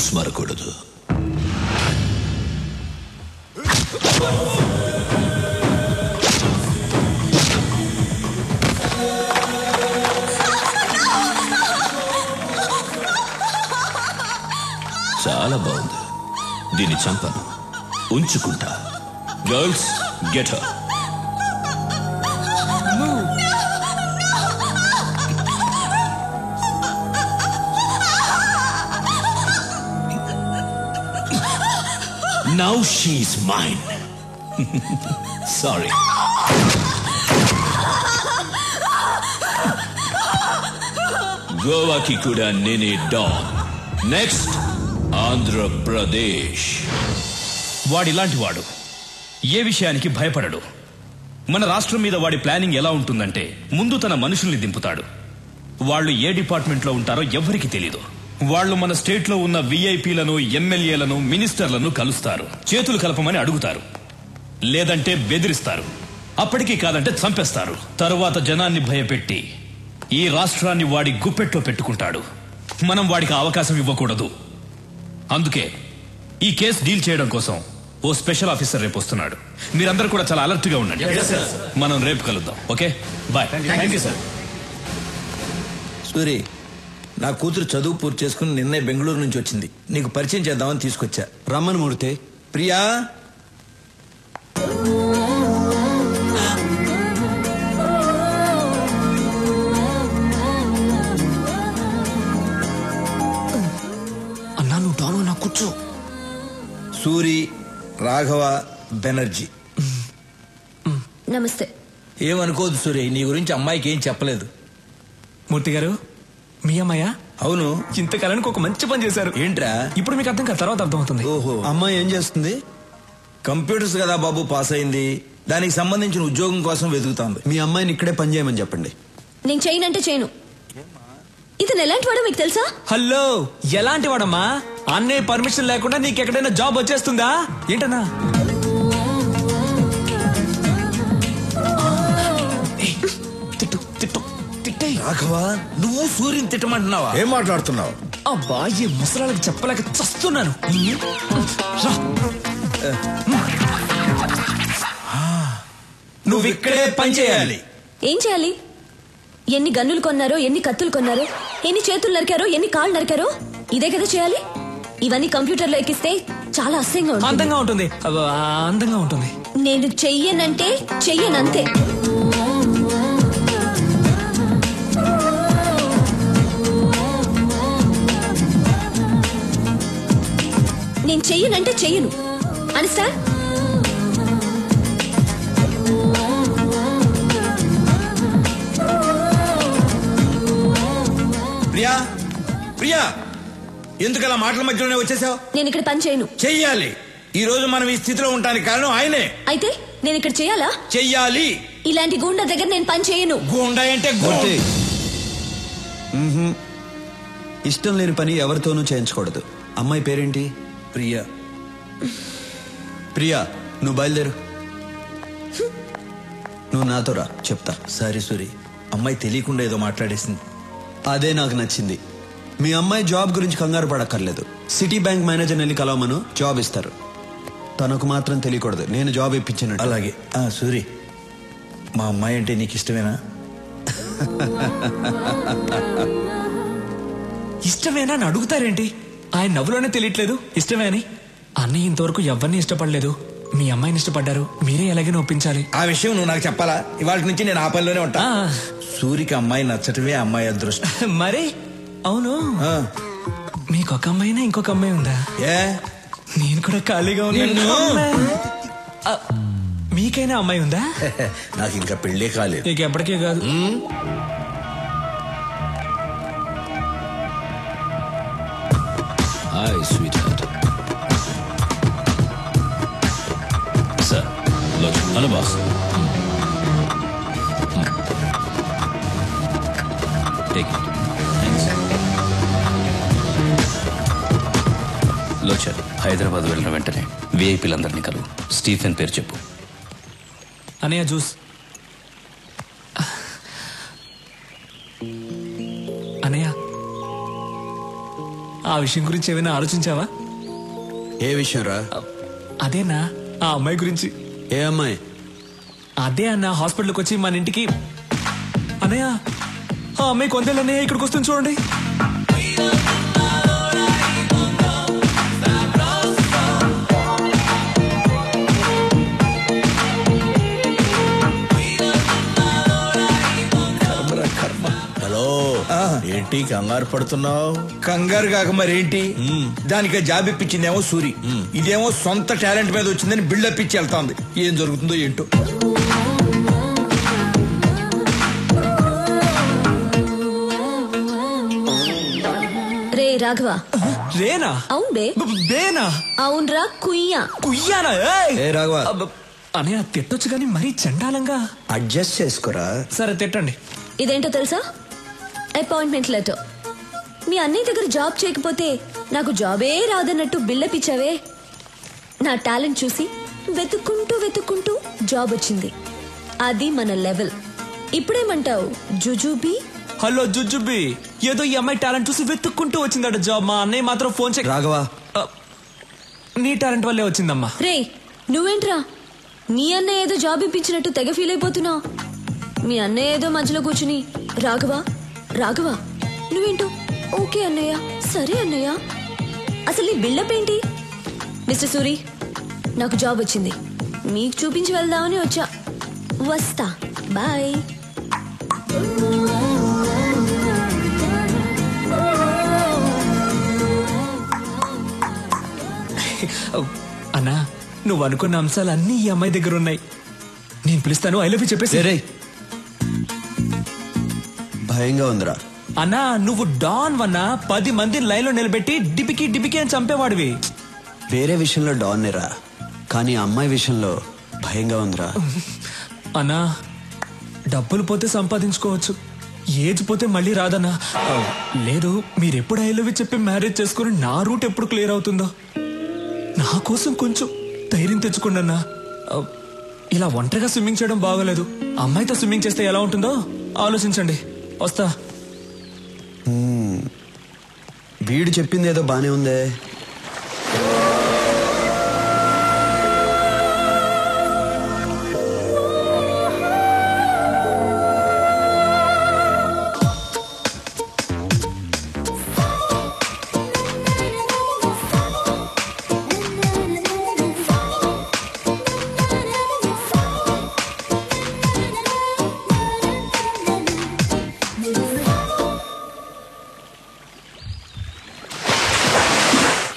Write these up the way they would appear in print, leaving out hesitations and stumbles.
Rules మారకూడదు. చాలా బాగుంది. దీన్ని చంపను, ఉంచుకుంటా. Girls, get her. Now she's mine. Sorry. గోవాకి కూడా నేనే డాన్. నెక్స్ట్ ఆంధ్రప్రదేశ్. వాడిలాంటి వాడు ఏ విషయానికి భయపడడు. మన రాష్ట్రం మీద వాడి ప్లానింగ్ ఎలా ఉంటుందంటే, ముందు తన మనుషుల్ని దింపుతాడు. వాళ్ళు ఏ డిపార్ట్మెంట్లో ఉంటారో ఎవ్వరికి తెలీదు. వాళ్ళు మన స్టేట్ లో ఉన్న విఐపీలను, ఎమ్మెల్యేలను, మినిస్టర్లను కలుస్తారు. చేతులు కలపమని అడుగుతారు, లేదంటే బెదిరిస్తారు. అప్పటికీ కాదంటే చంపేస్తారు. తరువాత జనాన్ని భయపెట్టి ఈ రాష్ట్రాన్ని వాడి గుప్పెట్లో పెట్టుకుంటాడు. మనం వాడికి అవకాశం ఇవ్వకూడదు. అందుకే ఈ కేసు డీల్ చేయడం కోసం ఓ స్పెషల్ ఆఫీసర్ రేపు వస్తున్నాడు. మీరందరూ కూడా చాలా అలర్ట్ గా ఉండండి. మనం రేపు కలుద్దాం. Okay, bye. Thank you sir. Suri, నా కూతురు చదువు పూర్తి చేసుకుని నిన్నే బెంగళూరు నుంచి వచ్చింది. నీకు పరిచయం చేద్దామని తీసుకొచ్చా. రమ్మన్ మూర్తి. ప్రియా, అన్నా నువ్వు డాను, నా కూర్చో. సూరి, రాఘవ బెనర్జీ. నమస్తే. ఏమనుకోదు సూరి, నీ గురించి అమ్మాయికి ఏం చెప్పలేదు. మూర్తి గారు, మీ అమ్మాయ? అవును. ఇంతకాలానికి ఒక మంచి పని చేశారు. ఏంట్రా? ఇప్పుడు మీకు అర్థం కాదు, తర్వాత అర్థమవుతుంది. ఓహో. అమ్మాయి ఏం చేస్తుంది? కంప్యూటర్స్ కదా బాబు, పాస్ అయింది. దానికి సంబంధించిన ఉద్యోగం కోసం వెతుకుతాంది. మీ అమ్మాయిని ఇక్కడే పని చేయమని చెప్పండి. నేను చేయనంటే చేయను. ఇతను ఎలాంటి వాడో మీకు తెలుసా? హలో, ఎలాంటి వాడమ్మా? అన్నయ్య పర్మిషన్ లేకుండా నీకు ఎక్కడైనా జాబ్ వచ్చేస్తుందా ఏంటన్నా? రాఘవ, నువ్వు సూర్యుని తిట్టమంటున్నావా? ఏం మాట్లాడుతున్నావు? అబ్బా, ఈ ముసలాళ్ళకి చెప్పలేక చస్తున్నాను. నువ్వు ఇక్కడే పని చేయాలి. ఏం చేయాలి? ఎన్ని గన్నులు కొన్నారో, ఎన్ని కత్తులు కొన్నారో, ఎన్ని చేతులు నరికారో, ఎన్ని కాళ్ళు నరికారో, ఇదే కదా చేయాలి. ఇవన్నీ కంప్యూటర్లో ఎక్కిస్తే చాలా అసహ్యంగా ఉంటుంది. అందంగా ఉంటుంది. అందంగా ఉంటుంది. నేను చెయ్యనంటే చెయ్యనంతే. నేను చెయ్యనంటే చెయ్యను. అండర్స్టాండ్? ప్రియా, ప్రియా, ఎందుకు అలా మాటల మధ్యలోనే వచ్చేసావు? నేను ఇక్కడ పని చేయను. చెయ్యాలి. ఈ రోజు మనం ఈ స్థితిలో ఉండడానికి కారణం ఆయనే. అయితే నేను ఇక్కడ చేయాలా? చెయ్యాలి. ఇలాంటి గూండా దగ్గర నేను పని చేయను. గూండా అంటే ఇష్టం లేని పని ఎవరితోనూ చేయించకూడదు. అమ్మాయి పేరేంటి? ప్రియా. ప్రియా, నువ్వు బయలుదేరు. నువ్వు నాతో రా, చెప్తా. సారీ సూరి, అమ్మాయి తెలియకుండా ఏదో మాట్లాడేసింది. అదే నాకు నచ్చింది. మీ అమ్మాయి జాబ్ గురించి కంగారు పడక్కర్లేదు. సిటీ బ్యాంక్ మేనేజర్ వెళ్ళి కలవమను, జాబ్ ఇస్తారు. తనకు మాత్రం తెలియకూడదు నేను జాబ్ ఇప్పించాను. అలాగే. సూరి, మా అమ్మాయి అంటే నీకు ఇష్టమేనా? ఇష్టమేనా అని అడుగుతారేంటి? ఆయన నవ్వులోనే తెలియట్లేదు ఇష్టమే అని. అన్నయ్య ఇంతవరకు ఎవరిని ఇష్టపడలేదు. మీ అమ్మాయిని ఇష్టపడ్డారు. మీరే ఎలాగైనా ఒప్పించాలి. ఆ విషయం నువ్వు నాకు చెప్పాలా? ఇవాళ నుంచి నేను ఆ పనిలోనే ఉంటా. సూరికి అమ్మాయి నచ్చటమే అమ్మాయి అదృష్టం. మరి అవును, మీకు ఒక అమ్మాయినా ఇంకొక అమ్మాయి ఉందా? నేను కూడా ఖాళీగా ఉన్నాను. మీకైనా అమ్మాయి ఉందా? నాకు ఇంకా పెళ్ళే కాలేదు. నీకు ఎప్పటికే కాదు. Hi, sweetheart. Sir, look, hello, boss. Take it. Thanks. లోచర్, Hyderabad వెళ్ళిన వెంటనే విఐపీలందరినీ కలువు. స్టీఫెన్ పేరు చెప్పు. అనయ్య జ్యూస్. అనయ్య ఆ విషయం గురించి ఏమైనా ఆలోచించావా? ఏ విషయం రా? అదేనా ఆ అమ్మాయి గురించి. ఏ అమ్మాయి? అదే అన్న హాస్పిటల్కి వచ్చి మన ఇంటికి. అన్నయ్య ఆ అమ్మాయి కొందేళ్ళన్నయ్య ఇక్కడికి వస్తుంది చూడండి. హలో, ఏంటి కంగారు పడుతున్నావు? కంగారు కాక మరేంటి, దానికి జాబ్ ఇప్పించిందేమో సూరి, ఇదేమో సొంత టాలెంట్ మీద వచ్చిందని బిల్డప్ ఇచ్చి వెళ్తాంది. ఏం జరుగుతుందో ఏంటో. రే రాఘవ. రేనా? అవును బే. బేనా? అవునరా కుయ్యా. కుయ్యానా? ఏ రాఘవ, అనే తిట్టొచ్చు కానీ మరీ చండాలంగా. అడ్జస్ట్ చేసుకోరా. సరే తిట్టండి. ఇదేంటో తెలుసా? Appointment letter. మీ అన్నయ్య దగ్గర జాబ్ చేయకపోతే నాకు జాబే రాదన్నట్టు బిల్డప్ ఇచ్చావే. నా టాలెంట్ చూసి వెతుక్కుంటూ జాబ్ వచ్చింది. అది మన లెవెల్. ఇప్పుడేమంటావు జుజుబీ? హలో జుజుబీ, ఏదో ఈ అమ్మాయి టాలెంట్ చూసి వెతుక్కుంటూ వచ్చిందట జాబ్. మా అన్నయ్య మాత్రం ఫోన్ చేయి. రాఘవ, నీ టాలెంట్ వల్లే వచ్చిందమ్మా. రే నువ్వేంట్రా మీ అన్నయ్య ఏదో జాబ్ ఇప్పించినట్టు తెగ ఫీల్ అయిపోతున్నావు. మీ అన్నయ్య ఏదో మధ్యలో కూర్చుని రాఘవ నువ్వేంటో ఓకే అన్నయ్య, సరే అన్నయ్య. అసలు నీ బిల్డప్ ఏంటి? మిస్టర్ సూరి, నాకు జాబ్ వచ్చింది, మీకు చూపించి వెళ్దామని వచ్చా. వస్తా, బాయ్. అన్నా, నువ్వు అనుకున్న అంశాలు అన్నీ ఈ అమ్మాయి దగ్గర ఉన్నాయి. నేను పిలుస్తాను, ఐ లవ్ యూ చెప్పేసి. భయంగా ఉందిరా. అన్నా నువ్వు డాన్ వన్నా 10 మంది లైన్ లో నిలబెట్టి డిపికి అని చంపేవాడివి. వేరే విషయంలో డాన్ రా, కానీ అమ్మాయి విషయంలో భయంగా ఉందిరా. అన్నా డబ్బులు పోతే సంపాదించుకోవచ్చు, ఏజ్ పోతే మళ్ళీ రాదన్నా. లేదు, మీరెప్పుడు ఐ లవ్ యూ చెప్పి మ్యారేజ్ చేసుకుని నా రూట్ ఎప్పుడు క్లియర్ అవుతుందో. నా కోసం కొంచెం ధైర్యం తెచ్చుకోండి అన్నా. ఇలా ఒంటరిగా స్విమ్మింగ్ చేయడం బాగోలేదు. అమ్మాయితో స్విమ్మింగ్ చేస్తే ఎలా ఉంటుందో ఆలోచించండి. వస్తా. వీడు చెప్పింది ఏదో బానే ఉందే.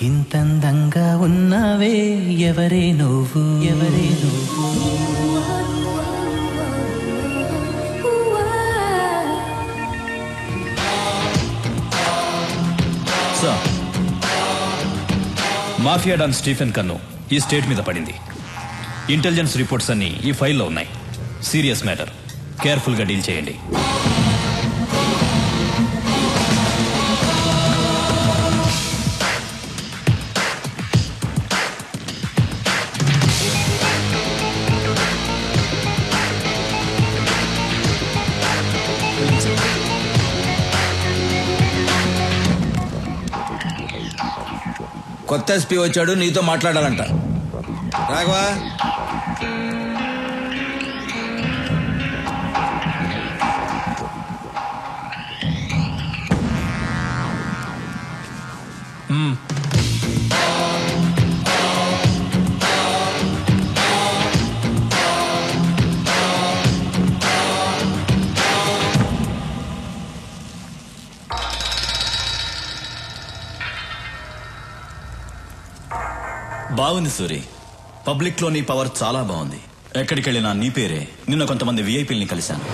ఇంతందంగా ఉన్నావే, ఎవరే నువ్వు? సార్, మాఫియా డాన్ స్టీఫెన్ కన్ను ఈ స్టేట్ మీద పడింది. ఇంటెలిజెన్స్ రిపోర్ట్స్ అన్ని ఈ ఫైల్లో ఉన్నాయి. సీరియస్ మ్యాటర్, కేర్ఫుల్ గా డీల్ చేయండి. కొత్త ఎస్పీ వచ్చాడు, నీతో మాట్లాడాలంట. రాఘవా, బాగుంది సూరి. పబ్లిక్ లో నీ పవర్ చాలా బాగుంది. ఎక్కడికి వెళ్ళినా నీ పేరే. నిన్న కొంతమంది విఐపీల్ని కలిశాను.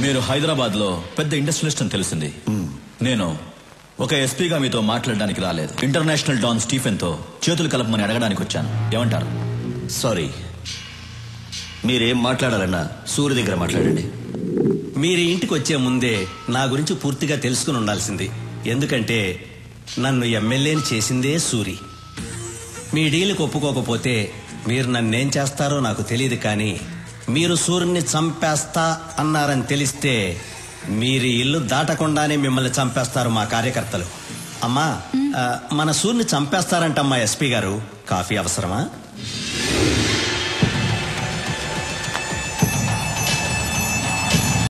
మీరు హైదరాబాద్ లో పెద్ద ఇండస్ట్రియలిస్ట్ అని తెలిసింది. నేను ఒక ఎస్పీగా మీతో మాట్లాడడానికి రాలేదు. ఇంటర్నేషనల్ డాన్ స్టీఫెన్ తో చేతులు కలపమని అడగడానికి వచ్చాను. ఏమంటారు? సారీ, మీరేం మాట్లాడాలన్నా సూర్య దగ్గర మాట్లాడండి. మీరు ఇంటికి వచ్చే ముందే నా గురించి పూర్తిగా తెలుసుకుని ఉండాల్సింది. ఎందుకంటే నన్ను ఎమ్మెల్యేని చేసిందే సూరి. మీ డీల్కి ఒప్పుకోకపోతే మీరు నన్నేం చేస్తారో నాకు తెలియదు, కానీ మీరు సూర్యుని చంపేస్తా అన్నారని తెలిస్తే మీరు ఇల్లు దాటకుండానే మిమ్మల్ని చంపేస్తారు మా కార్యకర్తలు. అమ్మా, మన సూర్ని చంపేస్తారంటమ్మా ఎస్పీ గారు. కాఫీ అవసరమా?